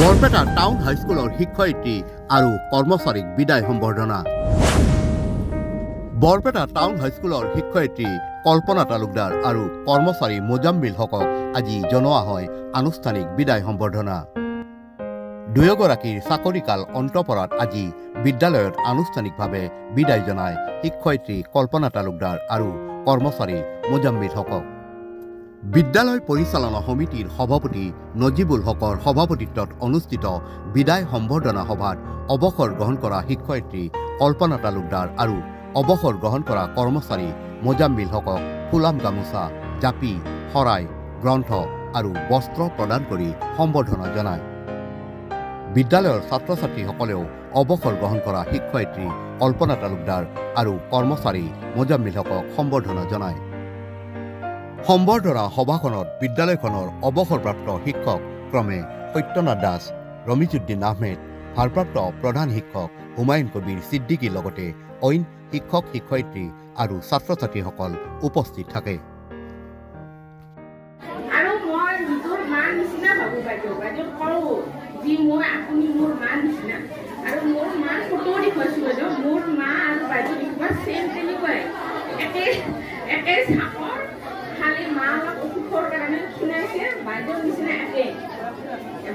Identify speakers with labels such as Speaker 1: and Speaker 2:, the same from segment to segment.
Speaker 1: Barpeta town হাইস্কুলৰ শিক্ষয়িত্ৰী আৰু কৰ্মচাৰীক বিদায় সম্বৰ্ধনা। বৰপেটা টাউন হাইস্কুলৰ শিক্ষয়িত্ৰী কল্পনা তালুকদাৰ আৰু কৰ্মচাৰী মোজাম্মিল হকক আজি জনোৱা হয় আনুষ্ঠানিক বিদায় সম্বৰ্ধনা। দুয়োগৰাকীৰ চাকৰিকাল অন্ত পৰাত আজি বিদ্যালয়ত আনুষ্ঠানিকভাৱে বিদায় জনায় শিক্ষয়িত্ৰী কল্পনা তালুকদাৰ আৰু কৰ্মচাৰী মোজাম্মিল হকক। বিদ্যালয় পৰিচালনা সমিতিৰ সভাপতি নজিবুল হকৰ সভাপতিত্বত অনুষ্ঠিত বিদায় সম্বৰ্ধনা সভাত অৱসৰ গ্ৰহণ কৰা শিক্ষয়িত্ৰী কল্পনা তালুকদাৰ আৰু অৱসৰ গ্ৰহণ কৰা কৰ্মচাৰী মোজাম্মিল হকক ফুলাম গামোচা, জাপি, শৰাই, গ্ৰন্থ আৰু বস্ত্ৰ প্ৰদান কৰি সম্বৰ্ধনা জনায়। বিদ্যালয়ৰ ছাত্ৰ ছাত্ৰীসকলেও অৱসৰ গ্ৰহণ কৰা শিক্ষয়িত্ৰী কল্পনা তালুকদাৰ আৰু কৰ্মচাৰী মোজাম্মিল হকক সম্বৰ্ধনা জনায়। সম্বৰ্ধনা সভাখনত বিদ্যালয়খনৰ অৱসৰপ্ৰাপ্ত শিক্ষক ক্ৰমে সত্যনাথ দাস, ৰমিজুদ্দিন আহমেদ, ভাৰপ্ৰাপ্ত প্ৰধান শিক্ষক হুমায়ুন কবিৰ ছিদ্দিকীৰ লগতে অইন শিক্ষক শিক্ষয়িত্ৰী আৰু ছাত্ৰ ছাত্ৰীসকল উপস্থিত থাকে।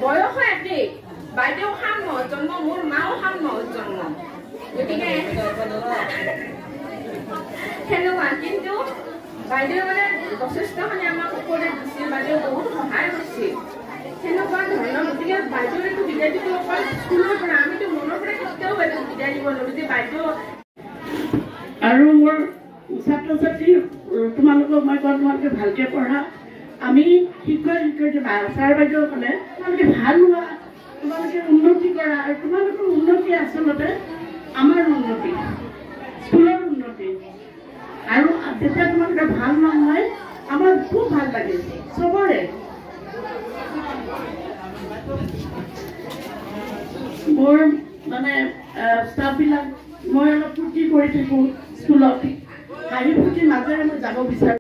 Speaker 2: বয়স একে, বাইদেউ খান মহৎ জন্ম, মোৰ মাও খান মহৎ জন্ম, গতিকে সেনেকুৱা। কিন্তু বাইদেউ মানে যথেষ্টখিনি আমাক উপদেশ দিছিল, বাইদেউ বহুত সহায় কৰিছিল, সেনেকুৱা ধৰণৰ। গতিকে বাইদেউ এইটো বিদায় দিব অকল স্কুলৰ পৰা, আমিতো মনৰ পৰা কেতিয়াও বাইদেউ বিদায় দিব নোৱাৰো যে বাইদেউ।
Speaker 3: আৰু মোৰ ছাত্ৰ ছাত্ৰী তোমালোকক মই কওঁ, তোমালোকে ভালকে পঢ়া। আমি শিক্ষক শিক্ষয়িত্ৰী ছাৰ বাইদেউসকলে তোমালোকে ভাল হোৱা, তোমালোকে উন্নতি কৰা, আৰু তোমালোকৰ উন্নতি আচলতে আমাৰ উন্নতি, স্কুলৰ উন্নতি। আৰু যেতিয়া তোমালোকে ভাল নহয় আমাৰ খুব ভাল লাগে চবৰে। মোৰ মানে ষ্টাফবিলাক মই অলপ ফূৰ্তি কৰি থাকোঁ স্কুলত, হাঁহি ফূৰ্তিৰ মাজেৰে মই যাব বিচাৰোঁ।